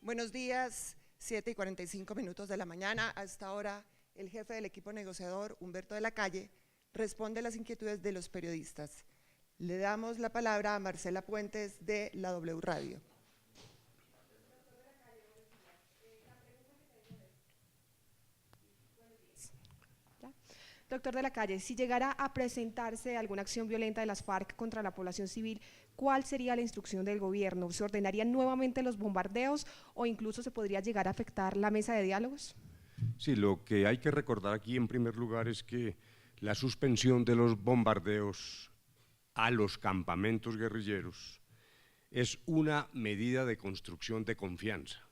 Buenos días, 7:45 de la mañana. A esta hora, el jefe del equipo negociador, Humberto de la Calle, responde a las inquietudes de los periodistas. Le damos la palabra a Marcela Puentes de la W Radio. Doctor de la Calle, si llegara a presentarse alguna acción violenta de las FARC contra la población civil, ¿cuál sería la instrucción del gobierno? ¿Se ordenarían nuevamente los bombardeos o incluso se podría llegar a afectar la mesa de diálogos? Sí, lo que hay que recordar aquí en primer lugar es que la suspensión de los bombardeos a los campamentos guerrilleros es una medida de construcción de confianza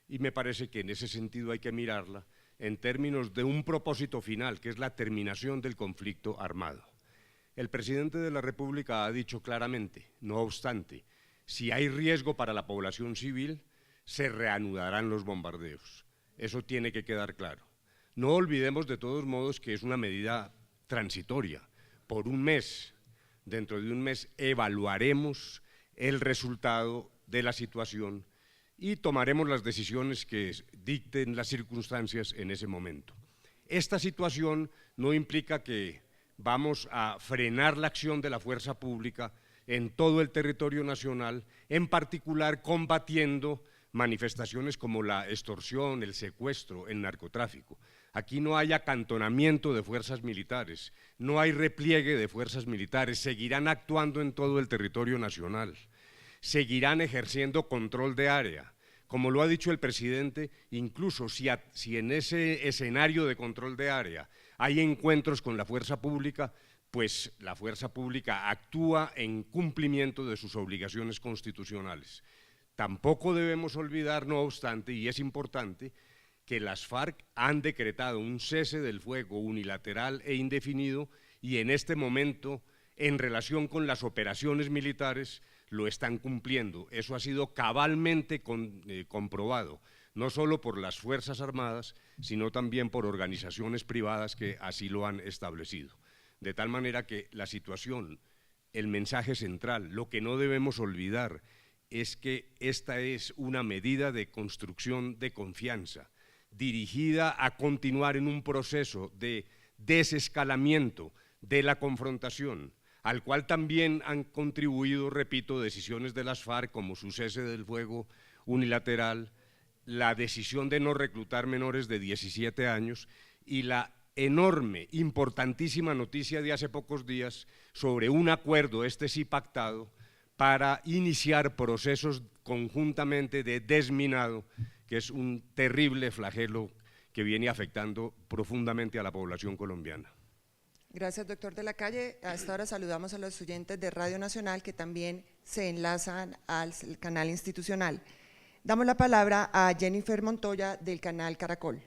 y me parece que en ese sentido hay que mirarla en términos de un propósito final, que es la terminación del conflicto armado. El presidente de la República ha dicho claramente, no obstante, si hay riesgo para la población civil, se reanudarán los bombardeos. Eso tiene que quedar claro. No olvidemos de todos modos que es una medida transitoria, por un mes. Dentro de un mes evaluaremos el resultado de la situación y tomaremos las decisiones que dicten las circunstancias en ese momento. Esta situación no implica que vamos a frenar la acción de la fuerza pública en todo el territorio nacional, en particular combatiendo manifestaciones como la extorsión, el secuestro, el narcotráfico. Aquí no hay acantonamiento de fuerzas militares, no hay repliegue de fuerzas militares, seguirán actuando en todo el territorio nacional, seguirán ejerciendo control de área. Como lo ha dicho el presidente, incluso si en ese escenario de control de área hay encuentros con la fuerza pública, pues la fuerza pública actúa en cumplimiento de sus obligaciones constitucionales. Tampoco debemos olvidar, no obstante, y es importante, que las FARC han decretado un cese del fuego unilateral e indefinido y en este momento, en relación con las operaciones militares, lo están cumpliendo. Eso ha sido cabalmente comprobado, no solo por las Fuerzas Armadas, sino también por organizaciones privadas que así lo han establecido. De tal manera que la situación, el mensaje central, lo que no debemos olvidar es que esta es una medida de construcción de confianza, dirigida a continuar en un proceso de desescalamiento de la confrontación, al cual también han contribuido, repito, decisiones de las FARC como su cese del fuego unilateral, la decisión de no reclutar menores de 17 años y la enorme, importantísima noticia de hace pocos días sobre un acuerdo, este sí pactado, para iniciar procesos conjuntamente de desminado, que es un terrible flagelo que viene afectando profundamente a la población colombiana. Gracias, doctor de la Calle. A esta hora saludamos a los oyentes de Radio Nacional que también se enlazan al canal institucional. Damos la palabra a Jennifer Montoya del canal Caracol.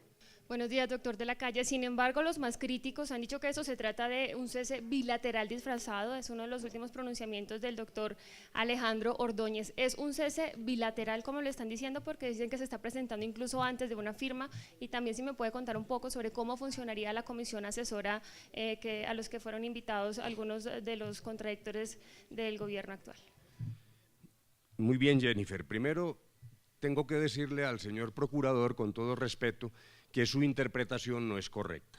Buenos días, doctor de la Calle. Sin embargo, los más críticos han dicho que eso se trata de un cese bilateral disfrazado. Es uno de los últimos pronunciamientos del doctor Alejandro Ordóñez. ¿Es un cese bilateral como lo están diciendo? Porque dicen que se está presentando incluso antes de una firma. Y también si me puede contar un poco sobre cómo funcionaría la comisión asesora a los que fueron invitados algunos de los contradictores del gobierno actual. Muy bien, Jennifer. Primero, tengo que decirle al señor procurador, con todo respeto, que su interpretación no es correcta.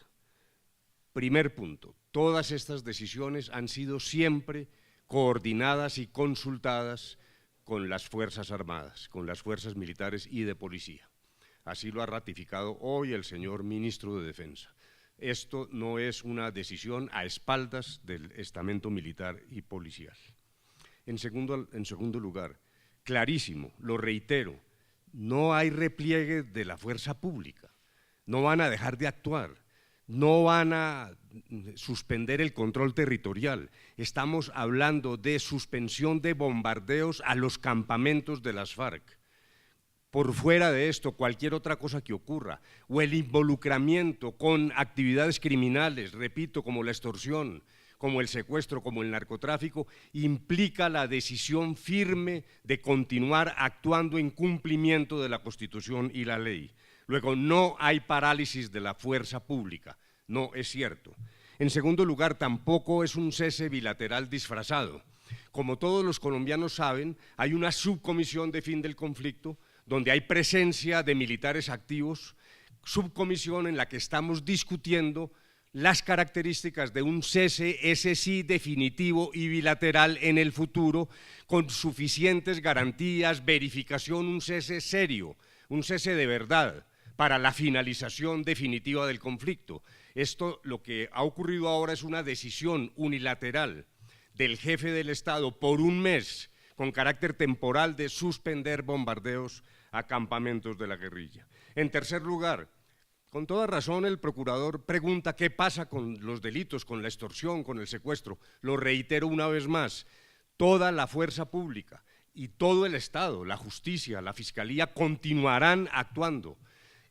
Primer punto, todas estas decisiones han sido siempre coordinadas y consultadas con las Fuerzas Armadas, con las fuerzas militares y de policía. Así lo ha ratificado hoy el señor ministro de Defensa. Esto no es una decisión a espaldas del estamento militar y policial. En segundo lugar, clarísimo, lo reitero, no hay repliegue de la fuerza pública. No van a dejar de actuar, no van a suspender el control territorial. Estamos hablando de suspensión de bombardeos a los campamentos de las FARC. Por fuera de esto, cualquier otra cosa que ocurra, o el involucramiento con actividades criminales, repito, como la extorsión, como el secuestro, como el narcotráfico, implica la decisión firme de continuar actuando en cumplimiento de la Constitución y la ley. Luego, no hay parálisis de la fuerza pública, no es cierto. En segundo lugar, tampoco es un cese bilateral disfrazado. Como todos los colombianos saben, hay una subcomisión de fin del conflicto donde hay presencia de militares activos, subcomisión en la que estamos discutiendo las características de un cese, ese sí, definitivo y bilateral en el futuro, con suficientes garantías, verificación, un cese serio, un cese de verdad, para la finalización definitiva del conflicto. Esto, lo que ha ocurrido ahora es una decisión unilateral del jefe del Estado por un mes, con carácter temporal, de suspender bombardeos a campamentos de la guerrilla. En tercer lugar, con toda razón el procurador pregunta qué pasa con los delitos, con la extorsión, con el secuestro. Lo reitero una vez más, toda la fuerza pública y todo el Estado, la justicia, la fiscalía, continuarán actuando,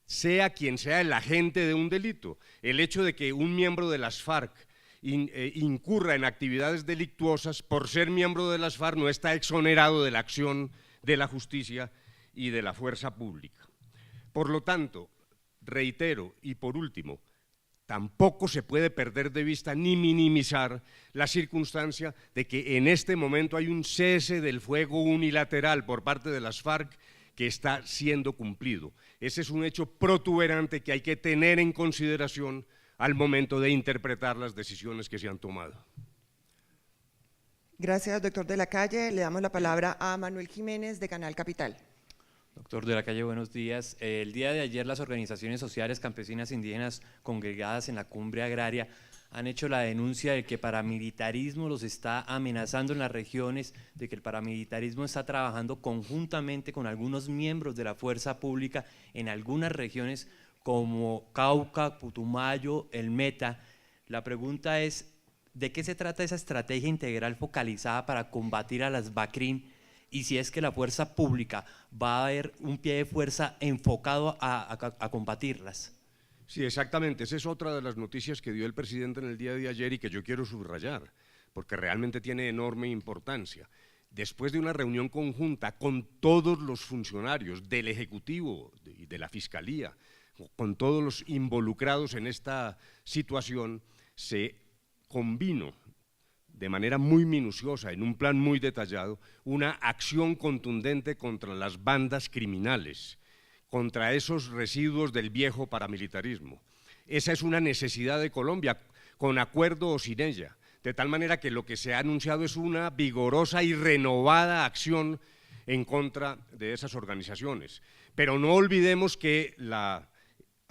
sea quien sea el agente de un delito. El hecho de que un miembro de las FARC incurra en actividades delictuosas por ser miembro de las FARC no está exonerado de la acción de la justicia y de la fuerza pública. Por lo tanto, reitero, y por último, tampoco se puede perder de vista ni minimizar la circunstancia de que en este momento hay un cese del fuego unilateral por parte de las FARC que está siendo cumplido. Ese es un hecho protuberante que hay que tener en consideración al momento de interpretar las decisiones que se han tomado. Gracias, doctor de la Calle. Le damos la palabra a Manuel Jiménez, de Canal Capital. Doctor de la Calle, buenos días. El día de ayer las organizaciones sociales campesinas indígenas congregadas en la cumbre agraria han hecho la denuncia de que el paramilitarismo los está amenazando en las regiones, de que el paramilitarismo está trabajando conjuntamente con algunos miembros de la fuerza pública en algunas regiones como Cauca, Putumayo, el Meta. La pregunta es, ¿de qué se trata esa estrategia integral focalizada para combatir a las BACRIM? Y si es que la fuerza pública va a haber un pie de fuerza enfocado a combatirlas. Sí, exactamente. Esa es otra de las noticias que dio el presidente en el día de ayer y que yo quiero subrayar, porque realmente tiene enorme importancia. Después de una reunión conjunta con todos los funcionarios del Ejecutivo y de la Fiscalía, con todos los involucrados en esta situación, se convino de manera muy minuciosa, en un plan muy detallado, una acción contundente contra las bandas criminales, contra esos residuos del viejo paramilitarismo. Esa es una necesidad de Colombia, con acuerdo o sin ella, de tal manera que lo que se ha anunciado es una vigorosa y renovada acción en contra de esas organizaciones. Pero no olvidemos que la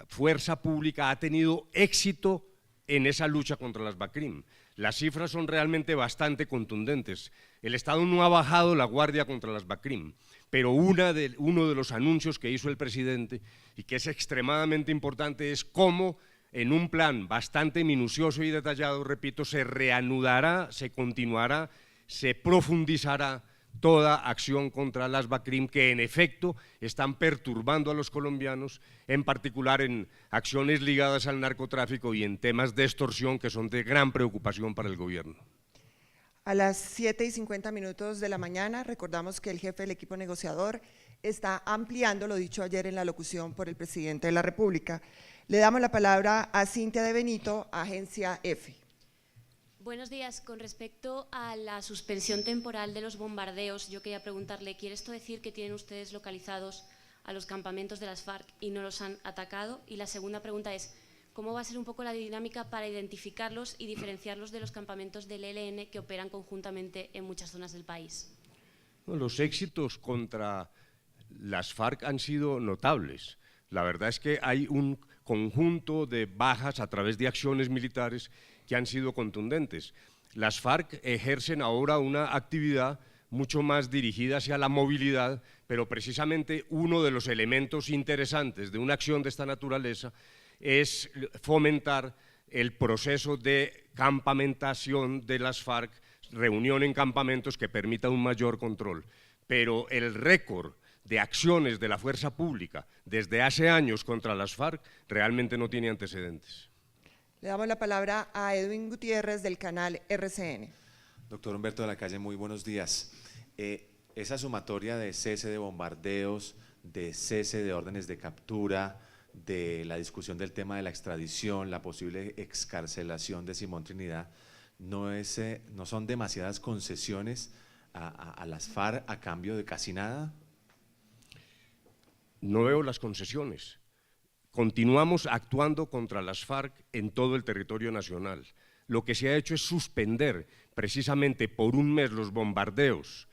fuerza pública ha tenido éxito en esa lucha contra las BACRIM. Las cifras son realmente bastante contundentes. El Estado no ha bajado la guardia contra las BACRIM, pero uno de los anuncios que hizo el presidente y que es extremadamente importante es cómo en un plan bastante minucioso y detallado, repito, se reanudará, se continuará, se profundizará toda acción contra las BACRIM que en efecto están perturbando a los colombianos, en particular en acciones ligadas al narcotráfico y en temas de extorsión que son de gran preocupación para el gobierno. A las 7:50 de la mañana, recordamos que el jefe del equipo negociador está ampliando lo dicho ayer en la locución por el presidente de la República. Le damos la palabra a Cintia de Benito, Agencia F. Buenos días. Con respecto a la suspensión temporal de los bombardeos, yo quería preguntarle, ¿quiere esto decir que tienen ustedes localizados a los campamentos de las FARC y no los han atacado? Y la segunda pregunta es, ¿cómo va a ser un poco la dinámica para identificarlos y diferenciarlos de los campamentos del ELN que operan conjuntamente en muchas zonas del país? Los éxitos contra las FARC han sido notables. La verdad es que hay un conjunto de bajas a través de acciones militares que han sido contundentes. Las FARC ejercen ahora una actividad mucho más dirigida hacia la movilidad, pero precisamente uno de los elementos interesantes de una acción de esta naturaleza es fomentar el proceso de campamentación de las FARC, reunión en campamentos que permita un mayor control. Pero el récord de acciones de la fuerza pública desde hace años contra las FARC realmente no tiene antecedentes. Le damos la palabra a Edwin Gutiérrez, del canal RCN. Doctor Humberto de la Calle, muy buenos días. Esa sumatoria de cese de bombardeos, de cese de órdenes de captura, de la discusión del tema de la extradición, la posible excarcelación de Simón Trinidad, ¿no son demasiadas concesiones a las FARC a cambio de casi nada? no veo las concesiones. Continuamos actuando contra las FARC en todo el territorio nacional. Lo que se ha hecho es suspender precisamente por un mes los bombardeos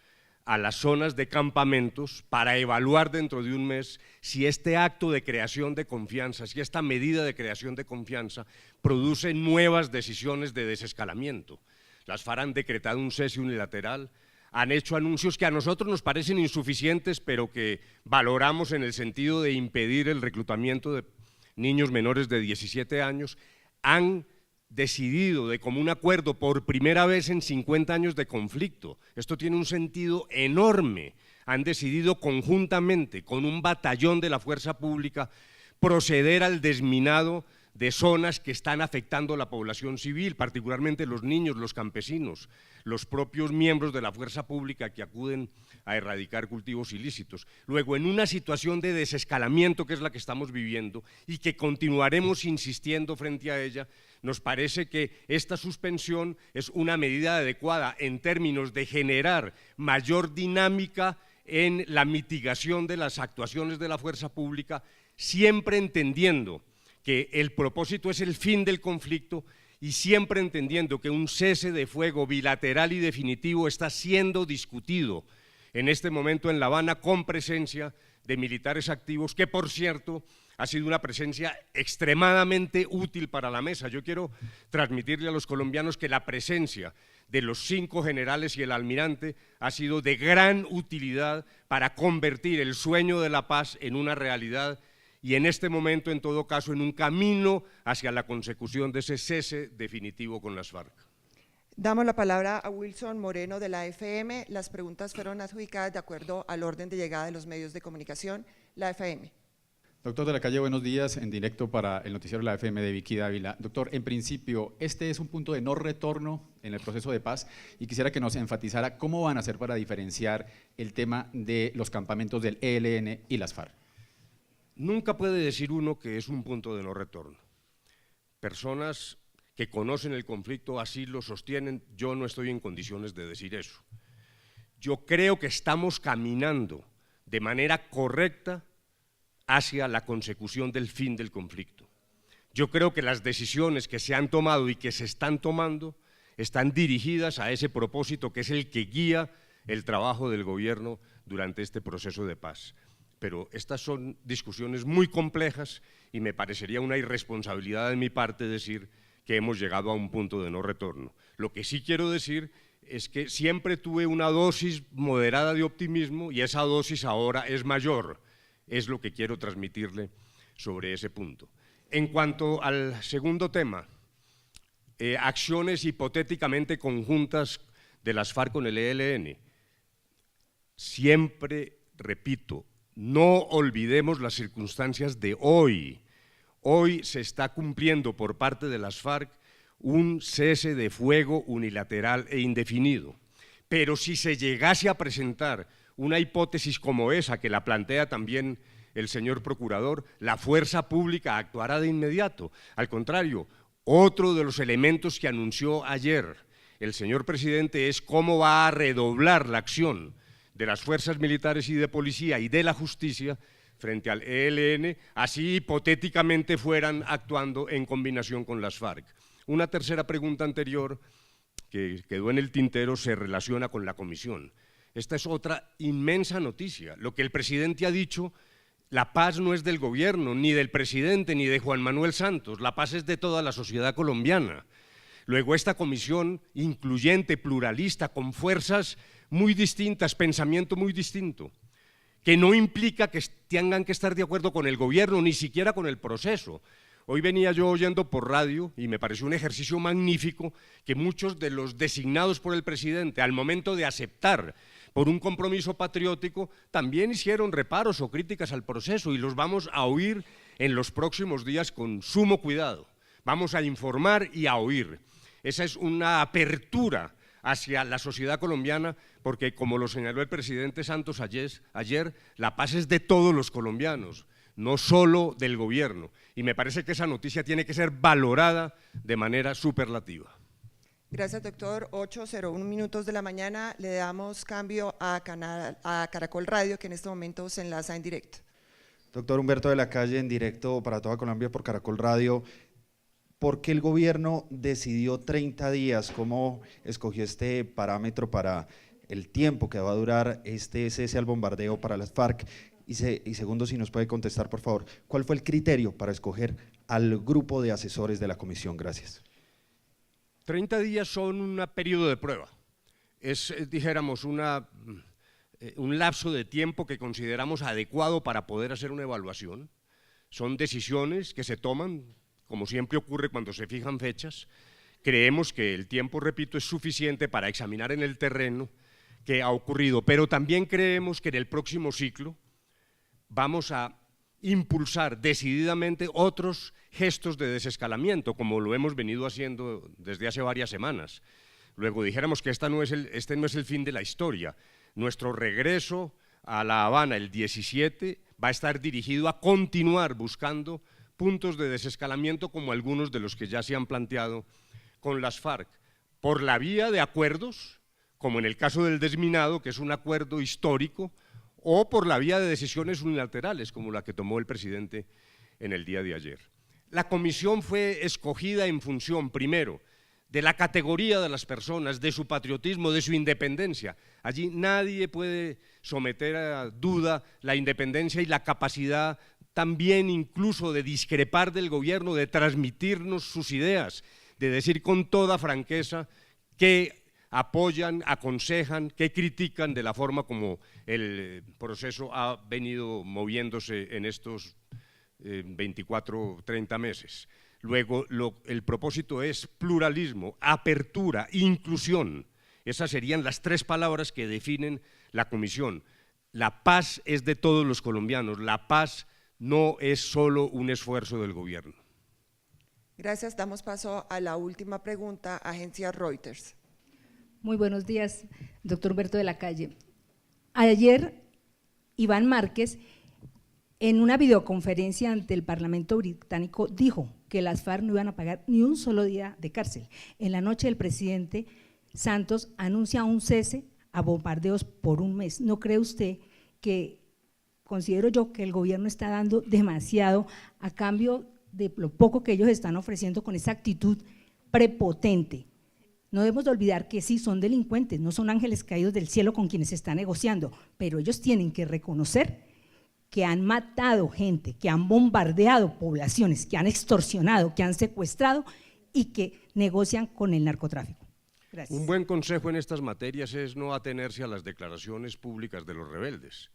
a las zonas de campamentos para evaluar dentro de un mes si este acto de creación de confianza, si esta medida de creación de confianza produce nuevas decisiones de desescalamiento. Las FARC han decretado un cese unilateral, han hecho anuncios que a nosotros nos parecen insuficientes, pero que valoramos en el sentido de impedir el reclutamiento de niños menores de 17 años, han decidido de común acuerdo por primera vez en 50 años de conflicto, esto tiene un sentido enorme, han decidido conjuntamente con un batallón de la fuerza pública proceder al desminado de zonas que están afectando a la población civil, particularmente los niños, los campesinos, los propios miembros de la fuerza pública que acuden a erradicar cultivos ilícitos. Luego, en una situación de desescalamiento que es la que estamos viviendo y que continuaremos insistiendo frente a ella, nos parece que esta suspensión es una medida adecuada en términos de generar mayor dinámica en la mitigación de las actuaciones de la fuerza pública, siempre entendiendo que el propósito es el fin del conflicto y siempre entendiendo que un cese de fuego bilateral y definitivo está siendo discutido en este momento en La Habana con presencia de militares activos, que por cierto ha sido una presencia extremadamente útil para la mesa. Yo quiero transmitirle a los colombianos que la presencia de los 5 generales y el almirante ha sido de gran utilidad para convertir el sueño de la paz en una realidad y en este momento, en todo caso, en un camino hacia la consecución de ese cese definitivo con las FARC. Damos la palabra a Wilson Moreno de la FM. Las preguntas fueron adjudicadas de acuerdo al orden de llegada de los medios de comunicación. La FM. Doctor de la Calle, buenos días, en directo para el noticiero de la FM de Vicky Dávila. Doctor, en principio, este es un punto de no retorno en el proceso de paz y quisiera que nos enfatizara cómo van a hacer para diferenciar el tema de los campamentos del ELN y las FARC. Nunca puede decir uno que es un punto de no retorno. Personas que conocen el conflicto así lo sostienen, yo no estoy en condiciones de decir eso. Yo creo que estamos caminando de manera correcta hacia la consecución del fin del conflicto. Yo creo que las decisiones que se han tomado y que se están tomando están dirigidas a ese propósito que es el que guía el trabajo del gobierno durante este proceso de paz. Pero estas son discusiones muy complejas y me parecería una irresponsabilidad de mi parte decir que hemos llegado a un punto de no retorno. Lo que sí quiero decir es que siempre tuve una dosis moderada de optimismo y esa dosis ahora es mayor, es lo que quiero transmitirle sobre ese punto. En cuanto al segundo tema, acciones hipotéticamente conjuntas de las FARC con el ELN, siempre repito, no olvidemos las circunstancias de hoy. Hoy se está cumpliendo por parte de las FARC un cese de fuego unilateral e indefinido. Pero si se llegase a presentar una hipótesis como esa, que la plantea también el señor procurador, la fuerza pública actuará de inmediato. Al contrario, otro de los elementos que anunció ayer el señor presidente es cómo va a redoblar la acción de las fuerzas militares y de policía y de la justicia frente al ELN, así hipotéticamente fueran actuando en combinación con las FARC. Una tercera pregunta anterior que quedó en el tintero se relaciona con la comisión. Esta es otra inmensa noticia. Lo que el presidente ha dicho, la paz no es del gobierno, ni del presidente, ni de Juan Manuel Santos, la paz es de toda la sociedad colombiana. Luego esta comisión incluyente, pluralista, con fuerzas muy distintas, pensamiento muy distinto, que no implica que tengan que estar de acuerdo con el gobierno, ni siquiera con el proceso. Hoy venía yo oyendo por radio y me pareció un ejercicio magnífico que muchos de los designados por el presidente al momento de aceptar por un compromiso patriótico también hicieron reparos o críticas al proceso y los vamos a oír en los próximos días con sumo cuidado. Vamos a informar y a oír. Esa es una apertura hacia la sociedad colombiana, porque como lo señaló el presidente Santos ayer, la paz es de todos los colombianos, no solo del gobierno, y me parece que esa noticia tiene que ser valorada de manera superlativa. Gracias, doctor. 8:01 minutos de la mañana, le damos cambio a Caracol Radio, que en este momento se enlaza en directo. Doctor Humberto de la Calle, en directo para toda Colombia por Caracol Radio. ¿Por qué el gobierno decidió 30 días? ¿Cómo escogió este parámetro para el tiempo que va a durar este cese al bombardeo para las FARC? Y segundo, si nos puede contestar, por favor, ¿cuál fue el criterio para escoger al grupo de asesores de la comisión? Gracias. 30 días son un periodo de prueba. Es, dijéramos, un lapso de tiempo que consideramos adecuado para poder hacer una evaluación. Son decisiones que se toman, como siempre ocurre cuando se fijan fechas. Creemos que el tiempo, repito, es suficiente para examinar en el terreno qué ha ocurrido, pero también creemos que en el próximo ciclo vamos a impulsar decididamente otros gestos de desescalamiento, como lo hemos venido haciendo desde hace varias semanas. Luego dijéramos que este no es el fin de la historia. Nuestro regreso a La Habana el 17 va a estar dirigido a continuar buscando puntos de desescalamiento como algunos de los que ya se han planteado con las FARC, por la vía de acuerdos, como en el caso del desminado, que es un acuerdo histórico, o por la vía de decisiones unilaterales, como la que tomó el presidente en el día de ayer. La comisión fue escogida en función, primero, de la categoría de las personas, de su patriotismo, de su independencia. Allí nadie puede someter a duda la independencia y la capacidad también incluso de discrepar del gobierno, de transmitirnos sus ideas, de decir con toda franqueza que apoyan, aconsejan, que critican de la forma como el proceso ha venido moviéndose en estos 24, 30 meses. Luego, el propósito es pluralismo, apertura, inclusión. Esas serían las tres palabras que definen la comisión. La paz es de todos los colombianos, la paz no es solo un esfuerzo del gobierno. Gracias, damos paso a la última pregunta, agencia Reuters. Muy buenos días, doctor Humberto de la Calle. Ayer, Iván Márquez, en una videoconferencia ante el Parlamento británico, dijo que las FARC no iban a pagar ni un solo día de cárcel. En la noche, el presidente Santos anuncia un cese a bombardeos por un mes. ¿No cree usted que, considero yo, que el gobierno está dando demasiado a cambio de lo poco que ellos están ofreciendo con esa actitud prepotente? No debemos de olvidar que sí son delincuentes, no son ángeles caídos del cielo con quienes se está negociando, pero ellos tienen que reconocer que han matado gente, que han bombardeado poblaciones, que han extorsionado, que han secuestrado y que negocian con el narcotráfico. Gracias. Un buen consejo en estas materias es no atenerse a las declaraciones públicas de los rebeldes.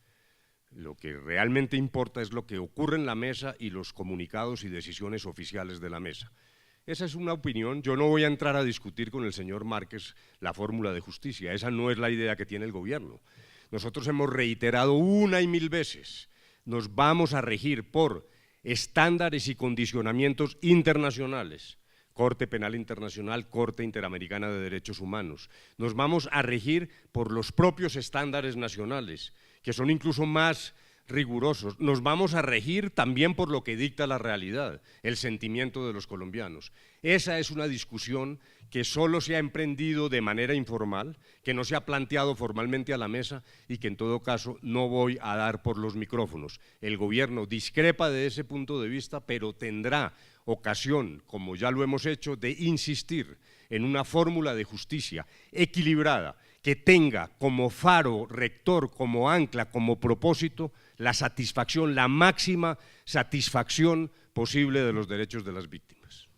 Lo que realmente importa es lo que ocurre en la mesa y los comunicados y decisiones oficiales de la mesa. Esa es una opinión, yo no voy a entrar a discutir con el señor Márquez la fórmula de justicia, esa no es la idea que tiene el gobierno. Nosotros hemos reiterado una y mil veces, nos vamos a regir por estándares y condicionamientos internacionales, Corte Penal Internacional, Corte Interamericana de Derechos Humanos, nos vamos a regir por los propios estándares nacionales, que son incluso más rigurosos, nos vamos a regir también por lo que dicta la realidad, el sentimiento de los colombianos. Esa es una discusión que solo se ha emprendido de manera informal, que no se ha planteado formalmente a la mesa y que en todo caso no voy a dar por los micrófonos. El gobierno discrepa de ese punto de vista, pero tendrá ocasión, como ya lo hemos hecho, de insistir en una fórmula de justicia equilibrada, que tenga como faro rector, como ancla, como propósito, la satisfacción, la máxima satisfacción posible de los derechos de las víctimas.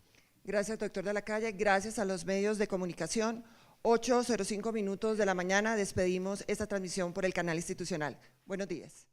Gracias, doctor de la Calle, gracias a los medios de comunicación. 8:05 minutos de la mañana, despedimos esta transmisión por el canal institucional. Buenos días.